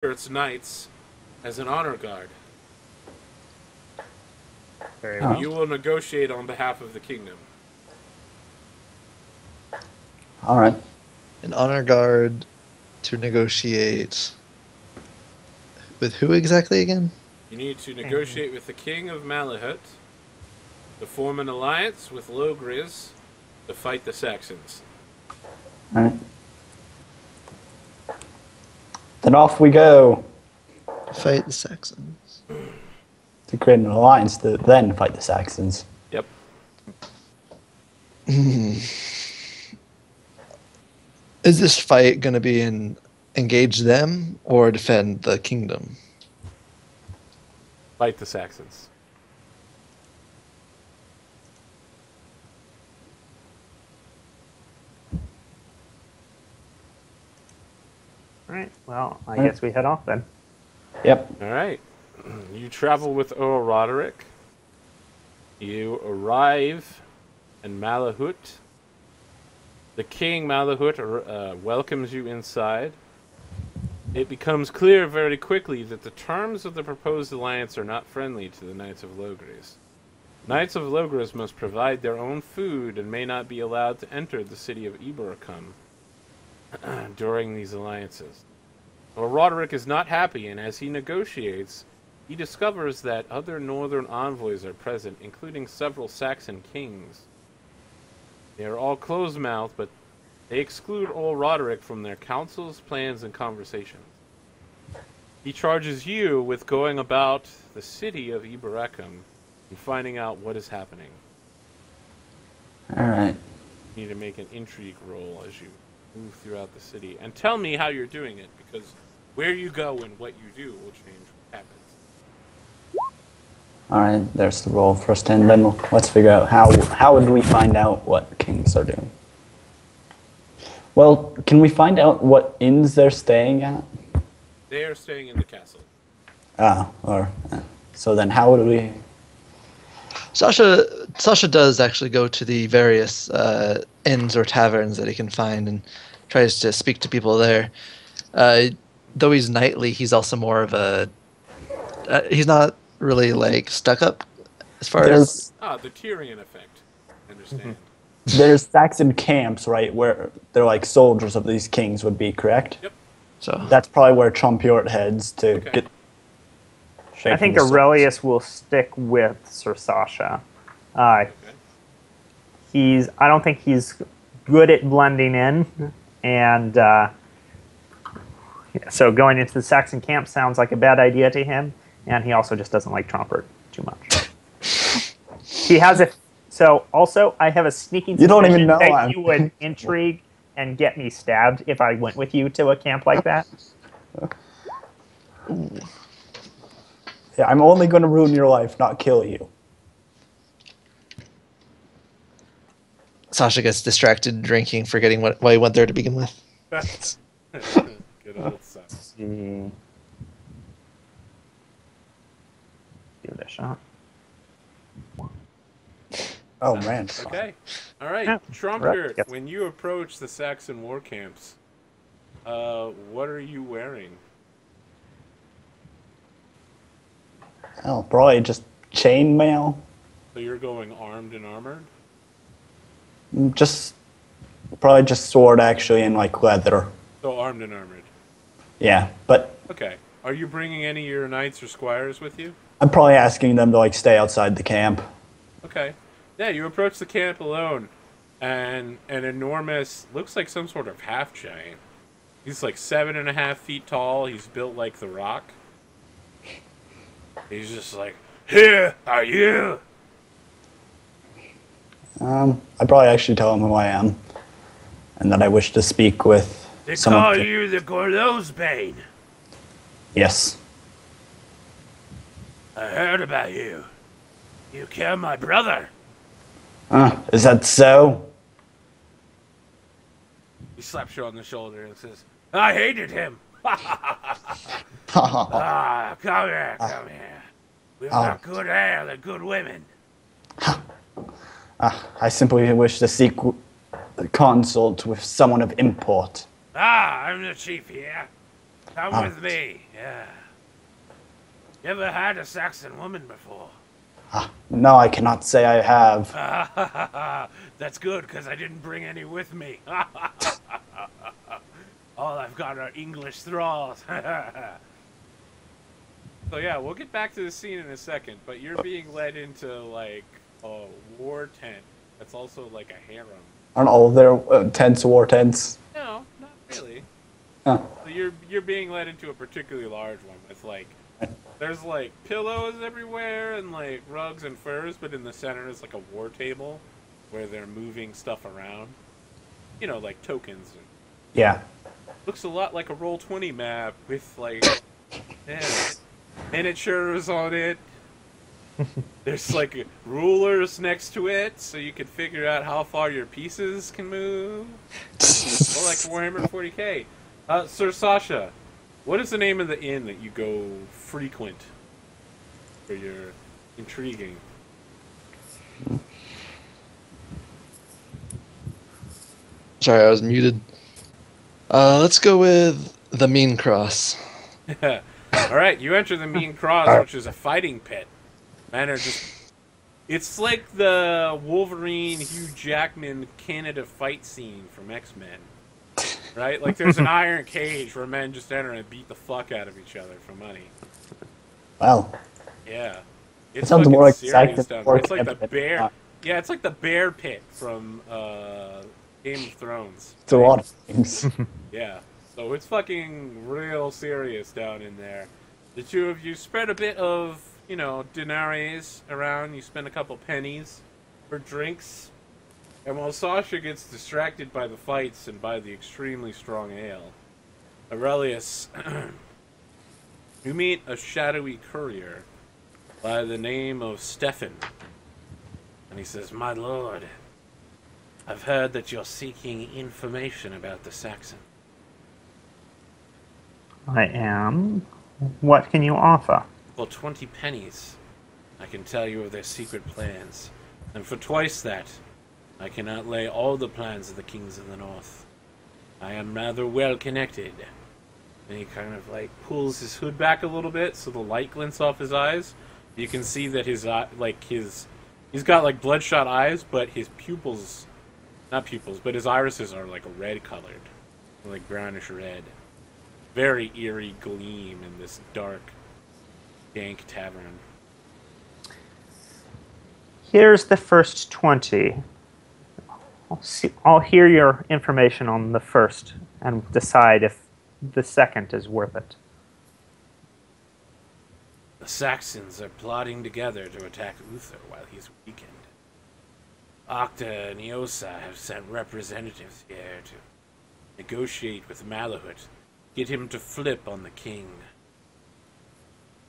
its knights as an honor guard. Very And well. you will negotiate on behalf of the kingdom. All right. An honor guard to negotiate with who exactly again? You need to negotiate with the king of Malahut to form an alliance with Logris to fight the Saxons. All right. Then off we go Fight the Saxons. to create an alliance to then fight the Saxons. Yep. Is this fight going to be engage them or defend the kingdom? Fight the Saxons. All right. Well, I guess we head off then. Yep. All right. You travel with Earl Roderick. You arrive in Malahut. The king Malahut welcomes you inside. It becomes clear very quickly that the terms of the proposed alliance are not friendly to the Knights of Logres. Knights of Logres must provide their own food and may not be allowed to enter the city of Iberacum during these alliances. Well, Roderick is not happy, and as he negotiates, he discovers that other northern envoys are present, including several Saxon kings. They are all closed-mouthed, but they exclude old Roderick from their councils, plans, and conversations. He charges you with going about the city of Iberacum and finding out what is happening. All right. You need to make an intrigue roll as you move throughout the city. And tell me how you're doing it, because where you go and what you do will change what happens. All right. There's the roll first, and then let's figure out how would we find out what kings are doing. Well, can we find out what inns they're staying at? They are staying in the castle. So then how would we? Sasha does actually go to the various inns or taverns that he can find and tries to speak to people there. Though he's knightly, he's also more of a. He's not really like stuck up as far as. The Tyrion effect. I understand. There's Saxon camps, right, where they're like soldiers of these kings would be, correct? Yep. So That's probably where Trompiort heads to get. I think Aurelius will stick with Sir Sasha. I don't think he's good at blending in, and so going into the Saxon camp sounds like a bad idea to him. And he also just doesn't like Trompert too much. He has a. So also, I have a sneaking suspicion You don't even know that you would intrigue and get me stabbed if I went with you to a camp like that. Yeah, I'm only going to ruin your life, not kill you. Sasha gets distracted drinking, forgetting why he went there to begin with. Good old son. Give it a shot. Oh, man. Okay. All right. Yeah. Trompiort, Yes. when you approach the Saxon war camps, what are you wearing? Oh, probably just chainmail. So you're going armed and armored? Probably just sword, actually, and like leather. So armed and armored. Yeah, but Okay. Are you bringing any of your knights or squires with you? I'm probably asking them to like stay outside the camp. Okay. Yeah, you approach the camp alone, and an enormous, looks like some sort of half giant. He's like 7.5 feet tall. He's built like the Rock. He's just like, "Here are you." I'd probably actually tell them who I am, and that I wish to speak with They some call of the... you the Gorlo's Bane. Yes. I heard about you. You killed my brother. Is that so? He slaps you on the shoulder and says, "I hated him." Come here, come here. We've got good ale and good women. I simply wish to seek consult with someone of import. I'm the chief here. Come with me. Yeah. You ever had a Saxon woman before? No, I cannot say I have. That's good, because I didn't bring any with me. All I've got are English thralls. So yeah, we'll get back to the scene in a second, but you're being led into, like, a war tent that's also, like, a harem. Aren't all their tents war tents? No, not really. Oh. So you're being led into a particularly large one with, like, there's, like, pillows everywhere and, like, rugs and furs, but in the center is, like, a war table where they're moving stuff around. You know, like tokens. Yeah. Looks a lot like a Roll20 map with, like, miniatures on it. There's, like, rulers next to it, so you can figure out how far your pieces can move. Well, like Warhammer 40k. Sir Sasha, what is the name of the inn that you go frequent for your intriguing? Sorry, I was muted. Let's go with the Mean Cross. Alright, you enter the Mean Cross, which is a fighting pit. Men are just... It's like the Wolverine, Hugh Jackman Canada fight scene from X-Men. Right? Like, there's an iron cage where men just enter and beat the fuck out of each other for money. Well. Yeah. It sounds more exciting. It's like the bear... Yeah, it's like the bear pit from Game of Thrones. It's a lot of things. Yeah. So it's fucking real serious down in there. The two of you spread a bit of, you know, denaries around. You spend a couple pennies for drinks. And while Sasha gets distracted by the fights and by the extremely strong ale, Aurelius, you meet a shadowy courier by the name of Stafford. And he says, "My lord, I've heard that you're seeking information about the Saxon." I am. What can you offer? For 20 pennies, I can tell you of their secret plans. And for twice that, I can outlay all the plans of the kings of the north. I am rather well connected. And he kind of, like, pulls his hood back a little bit so the light glints off his eyes. You can see that his, he's got, like, bloodshot eyes, but his pupils, not pupils, but his irises are, like, red colored. Like, brownish red. Very eerie gleam in this dark, dank tavern. Here's the first 20. I'll hear your information on the first and decide if the second is worth it. The Saxons are plotting together to attack Uther while he's weakened. Octa and Iosa have sent representatives here to negotiate with Malahut, get him to flip on the king.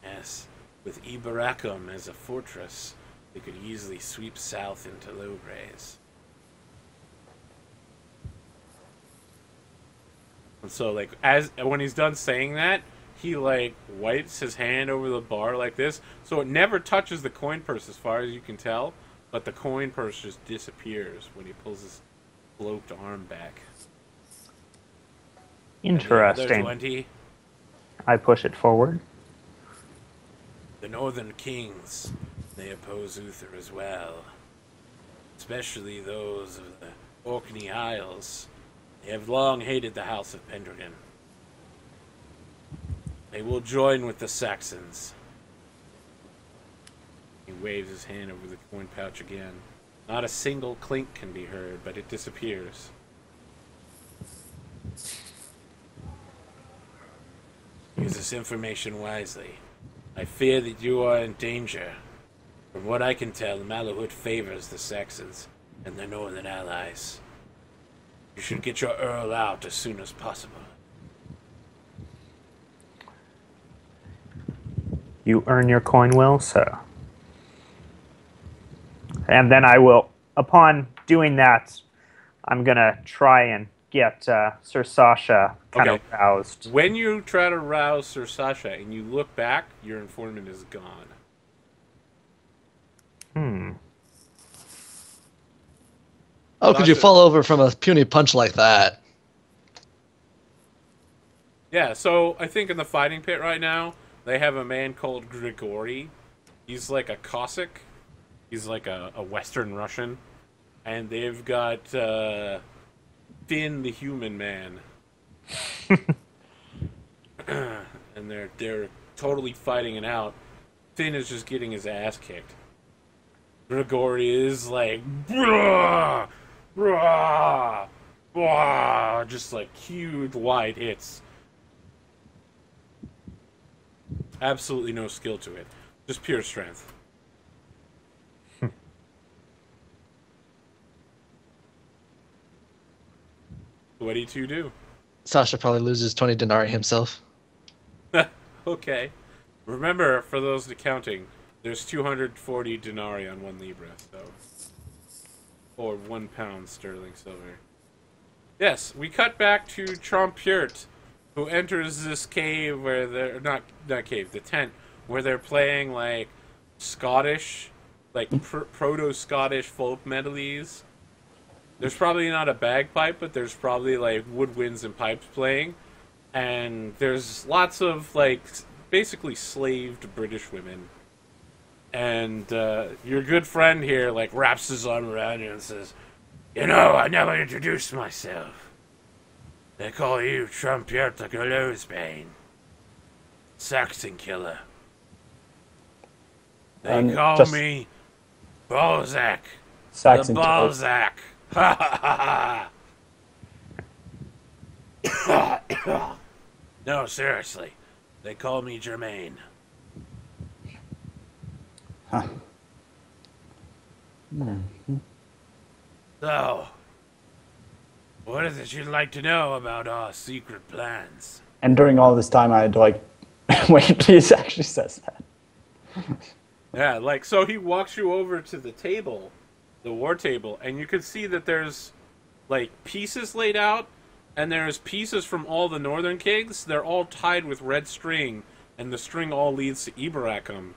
Yes, with Ibaracum as a fortress, they could easily sweep south into Lowbraes. And so, like, when he's done saying that, he, like, wipes his hand over the bar like this, so it never touches the coin purse as far as you can tell, but the coin purse just disappears when he pulls his cloaked arm back. Interesting. 20, I push it forward. the northern kings, they oppose Uther as well. Especially those of the Orkney Isles. They have long hated the House of Pendragon. They will join with the Saxons. He waves his hand over the coin pouch again. Not a single clink can be heard, but it disappears. Use this information wisely. I fear that you are in danger. From what I can tell, Malahut favors the Saxons and their northern allies. You should get your Earl out as soon as possible. You earn your coin well, sir. And then I will, upon doing that, I'm going to try and get Sir Sasha kind of roused. When you try to rouse Sir Sasha and you look back, your informant is gone. How could you fall over from a puny punch like that? Yeah, so I think in the fighting pit right now, they have a man called Grigory. He's like a Cossack. He's like a Western Russian. And they've got Finn the Human Man. And they're totally fighting it out. Finn is just getting his ass kicked. Grigory is like, "Brah! Brah! Brah!" Just like huge wide hits. Absolutely no skill to it. Just pure strength. What do you two do? Sasha probably loses 20 denarii himself. Okay. Remember, for those counting, there's 240 denarii on 1 libra, so... Or 1 pound sterling silver. Yes, we cut back to Trompiert, who enters this cave where they're... Not cave, the tent, where they're playing, like, Scottish, like, proto-Scottish folk medleys. There's probably not a bagpipe, but there's probably, like, woodwinds and pipes playing. And there's lots of, like, basically slaved British women. And your good friend here, like, wraps his arm around you and says, "You know, I never introduced myself. They call you Trompiert the Gallows-Bane. Saxon killer. They call me Balzac. Saxon The Balzac. Ha ha ha ha. No, seriously. They call me Germain." Huh. So, what is it you'd like to know about our secret plans? And during all this time, I had to, like, wait, he actually says that. Yeah, like, so he walks you over to the table, the war table, and you can see that there's, like, pieces laid out, and there's pieces from all the northern kings. They're all tied with red string, and the string all leads to Ibaracum.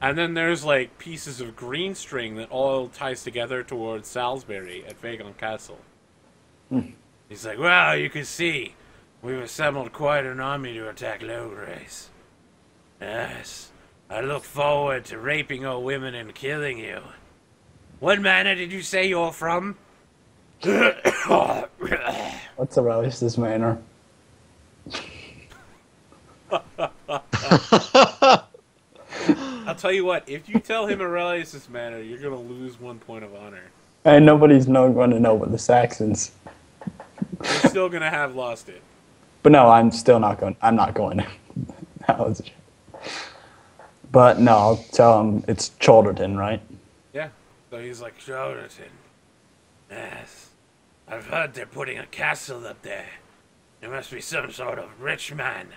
And then there's, like, pieces of green string that all ties together towards Salisbury at Vagon Castle. He's like, "Well, you can see, we've assembled quite an army to attack Logres. Yes, I look forward to raping old women and killing you. What manor did you say you're from?" What's Aurelius' manner? I'll tell you what, if you tell him Aurelius' manner, you're going to lose 1 point of honor. And nobody's going to know but the Saxons. You're still going to have lost it. But no, I'm still not going. I'm not going. That was a joke. But no, I'll tell him it's Chalderton, right? Yeah. So he's like, "Chalderton. Yes. I've heard they're putting a castle up there. There must be some sort of rich man."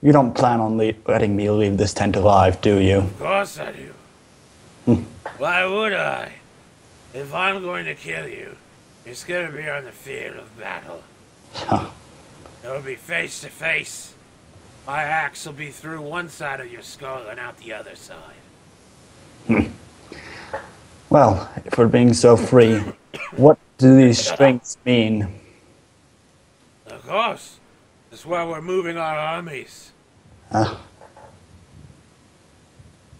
You don't plan on letting me leave this tent alive, do you? Of course I do. Why would I? If I'm going to kill you, it's going to be on the field of battle. Huh. It'll be face to face. My axe will be through one side of your skull and out the other side. Well, if we're being so free, what do these strings mean? Of course. That's why we're moving our armies.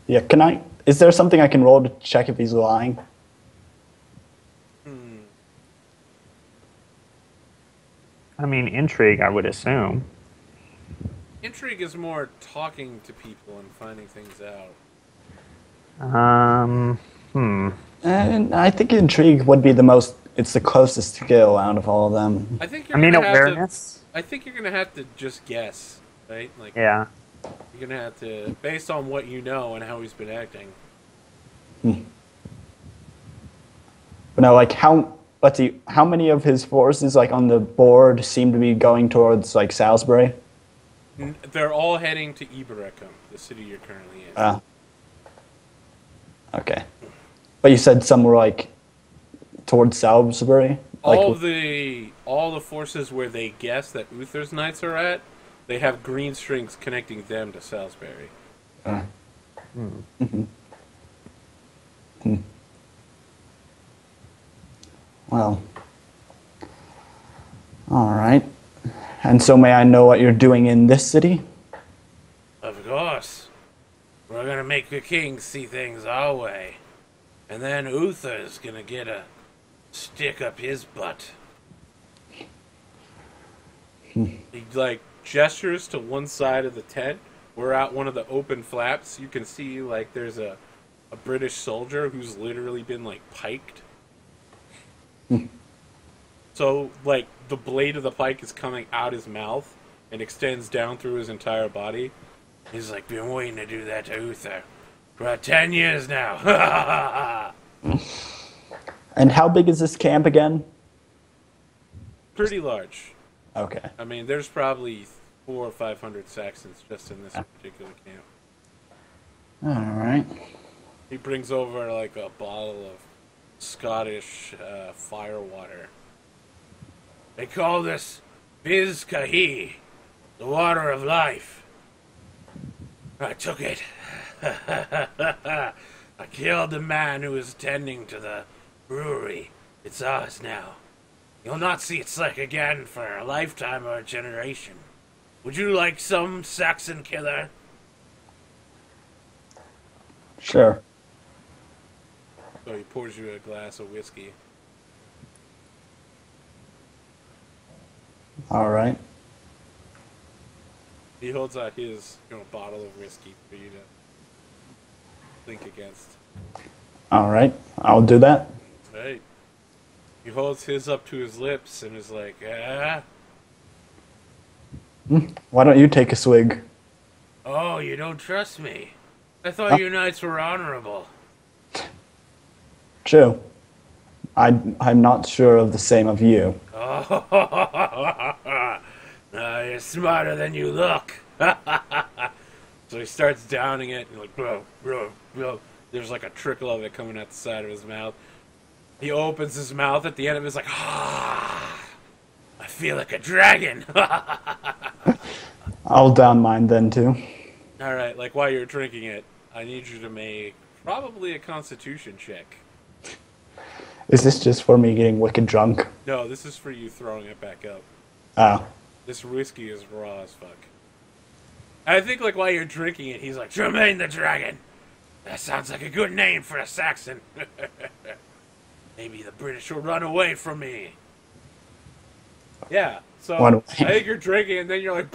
Yeah, is there something I can roll to check if he's lying? I mean, intrigue, I would assume. Intrigue is more talking to people and finding things out. And I think intrigue would be it's the closest skill out of all of them. I think I mean, awareness. I think you're gonna have to just guess, right? Like, Yeah. you're gonna have to, based on what you know and how he's been acting. But now, like, let's see, how many of his forces, like, on the board seem to be going towards, like, Salisbury? They're all heading to Ibaracum, the city you're currently in. Okay. But you said some were, like, towards Salisbury? All the forces where they guess that Uther's knights are at, they have green strings connecting them to Salisbury. Well, All right. And so may I know what you're doing in this city? Of course. We're gonna make the king see things our way. And then Uther's gonna get a stick up his butt. He, like, gestures to one side of the tent. We're at one of the open flaps. You can see, like, there's a British soldier who's literally been, like, piked. So, like, the blade of the pike is coming out his mouth and extends down through his entire body. He's like, been waiting to do that to Uther for about 10 years now. And how big is this camp again? Pretty large. Okay. I mean, there's probably 400 or 500 Saxons just in this particular camp. All right. He brings over, like, a bottle of Scottish fire water. They call this Biz Kahi, the water of life. I took it. I killed the man who was tending to the brewery. It's ours now. You'll not see its like again for a lifetime or a generation. Would you like some, Saxon killer? Sure. So he pours you a glass of whiskey. All right. He holds out his bottle of whiskey for you to think against. All right. I'll do that. Right. He holds his up to his lips and is like, ah. Why don't you take a swig? Oh, you don't trust me? I thought you knights were honorable. True. I'm not sure of the same of you. Oh, you're smarter than you look. So he starts downing it, and like, bro. There's like a trickle of it coming out the side of his mouth. He opens his mouth at the end of it, it's like, I feel like a dragon. I'll down mine then too. All right, like while you're drinking it, I need you to make probably a Constitution check. Is this just for me getting wicked drunk? No, this is for you throwing it back up. Oh. This whiskey is raw as fuck. I think like while you're drinking it, he's like, Tremaine the Dragon. That sounds like a good name for a Saxon. Maybe the British will run away from me. Yeah, so I think you're drinking and then you're like...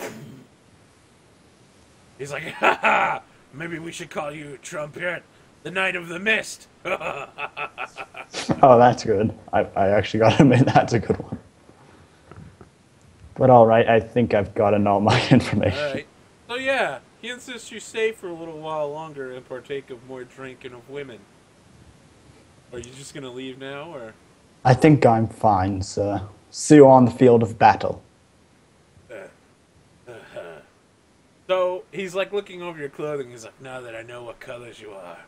He's like, ha, maybe we should call you Trumpet, the Knight of the Mist. Oh, that's good. I actually got to admit that's a good one. But all right, I think I've gotten all my information. All right. So yeah, he insists you stay for a little while longer and partake of more drinking of women. Are you just gonna leave now, or? I think I'm fine, sir. See you on the field of battle. So he's like looking over your clothing. He's like, now that I know what colors you are,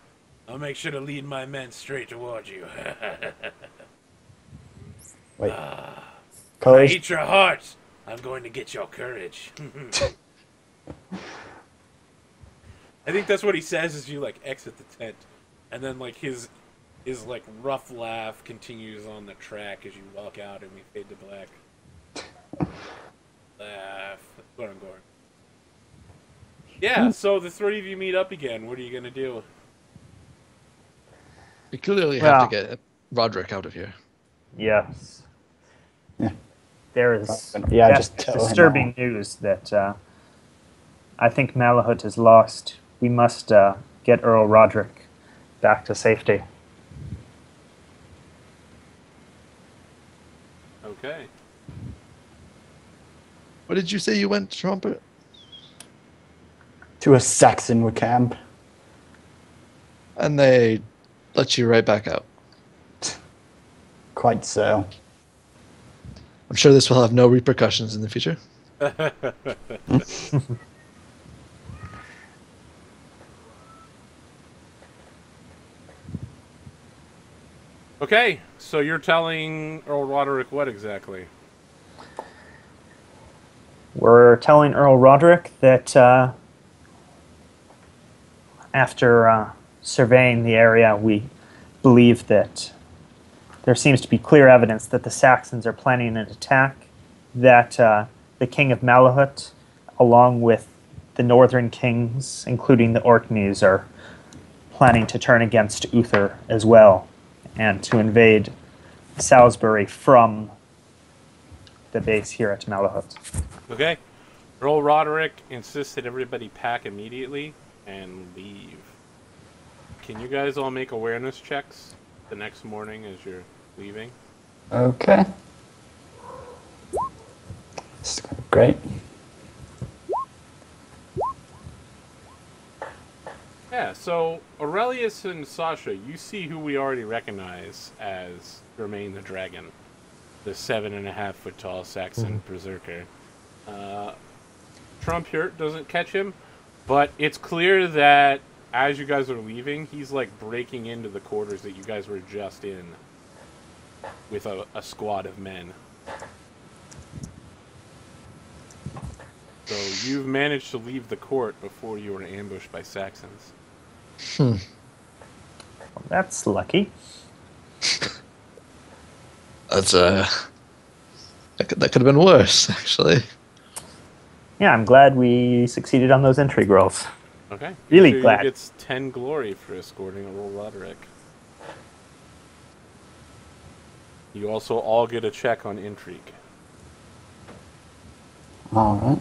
I'll make sure to lead my men straight towards you. Wait. I Colors? eat your heart. I'm going to get your courage. I think that's what he says as you like exit the tent, and then like his like rough laugh continues on the track as you walk out, and we fade to black. Laugh. That's what I'm going. Yeah. So the three of you meet up again. What are you gonna do? We clearly have to get Roderick out of here. Yes. Yeah. There is just tell him disturbing news that I think Malahut is lost. We must get Earl Roderick back to safety. Okay. What did you say you went, Trumpet? To a Saxon camp. And they let you right back out. Quite so. I'm sure this will have no repercussions in the future. Okay, so you're telling Earl Roderick what exactly? We're telling Earl Roderick that after surveying the area, we believe that there seems to be clear evidence that the Saxons are planning an attack that the king of Malahut, along with the northern kings, including the Orkneys, are planning to turn against Uther as well, and to invade Salisbury from the base here at Malahut. Okay. Earl Roderick insists that everybody pack immediately and leave. Can you guys all make awareness checks the next morning as you're leaving? Okay. Great. Yeah, so Aurelius and Sasha, you see who we already recognize as Germain the Dragon, the 7.5-foot tall Saxon berserker. Trumpier doesn't catch him, but it's clear that as you guys are leaving, he's like breaking into the quarters that you guys were just in with a squad of men. So you've managed to leave the court before you were ambushed by Saxons. Well, that's lucky. That's that could have been worse, actually. Yeah, I'm glad we succeeded on those entry rolls. Okay. Really Each glad. gets 10 glory for escorting Earl Roderick. You also all get a check on intrigue. All right.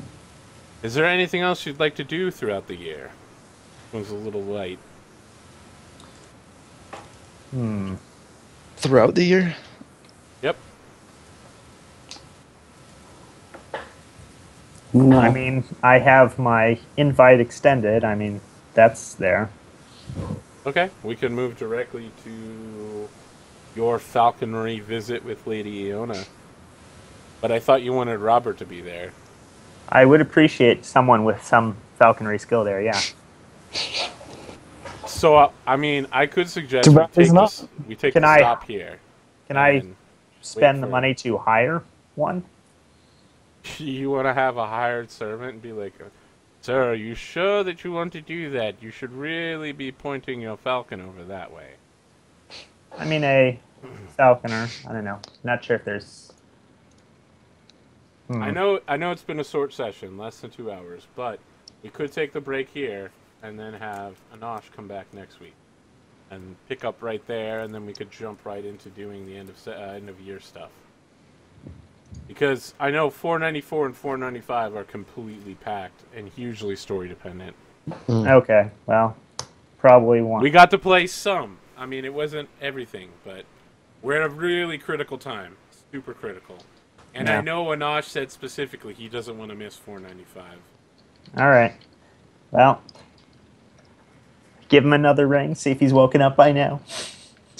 Is there anything else you'd like to do throughout the year? It was a little light. Throughout the year? Yep. No. I mean, I have my invite extended. I mean, that's there. Okay. We can move directly to your falconry visit with Lady Iona. But I thought you wanted Robert to be there. I would appreciate someone with some falconry skill there, yeah. So, I mean, I could suggest Too bad he's not. we take Can the I- stop here. Can I and spend the for- money to hire one? You want to have a hired servant and be like, "Sir, are you sure that you want to do that? You should really be pointing your falcon over that way." I mean, a falconer. I don't know. Not sure if there's... I know it's been a short session, less than 2 hours, but we could take the break here and then have Anosh come back next week and pick up right there, and then we could jump right into doing the end of year stuff. Because I know 494 and 495 are completely packed and hugely story dependent. Okay, well, probably one. We got to play some. I mean, it wasn't everything, but we're at a really critical time. Super critical. And Yeah. I know Anosh said specifically he doesn't want to miss 495. All right. Well, give him another ring, see if he's woken up by now.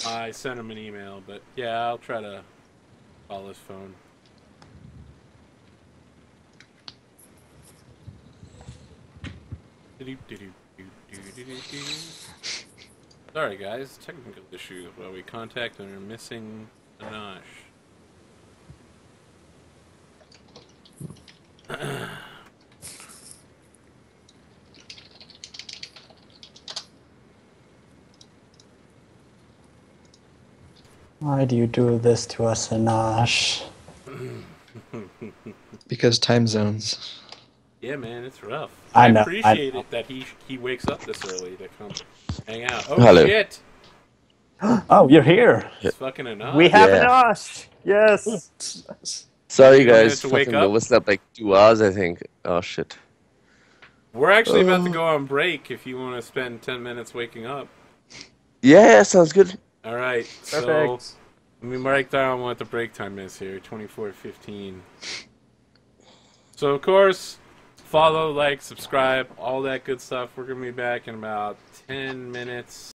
I sent him an email, but yeah, I'll try to call his phone. Sorry guys, technical issue while we contact and are missing Anosh. Why do you do this to us, Anosh? Because time zones. Yeah, man, it's rough. I know, I appreciate know. it that he wakes up this early to come hang out. Oh Hello. shit! Oh, you're here. It's fucking Anosh. We have Yeah. Anosh! Yes! Sorry, You don't have guys. to wake Fucking up? overslept like 2 hours, I think. Oh shit. We're actually about to go on break if you want to spend 10 minutes waking up. Yeah, sounds good. All right, so Perfect. let me write down what the break time is here. 24:15. So of course, follow, like, subscribe, all that good stuff. We're gonna be back in about 10 minutes.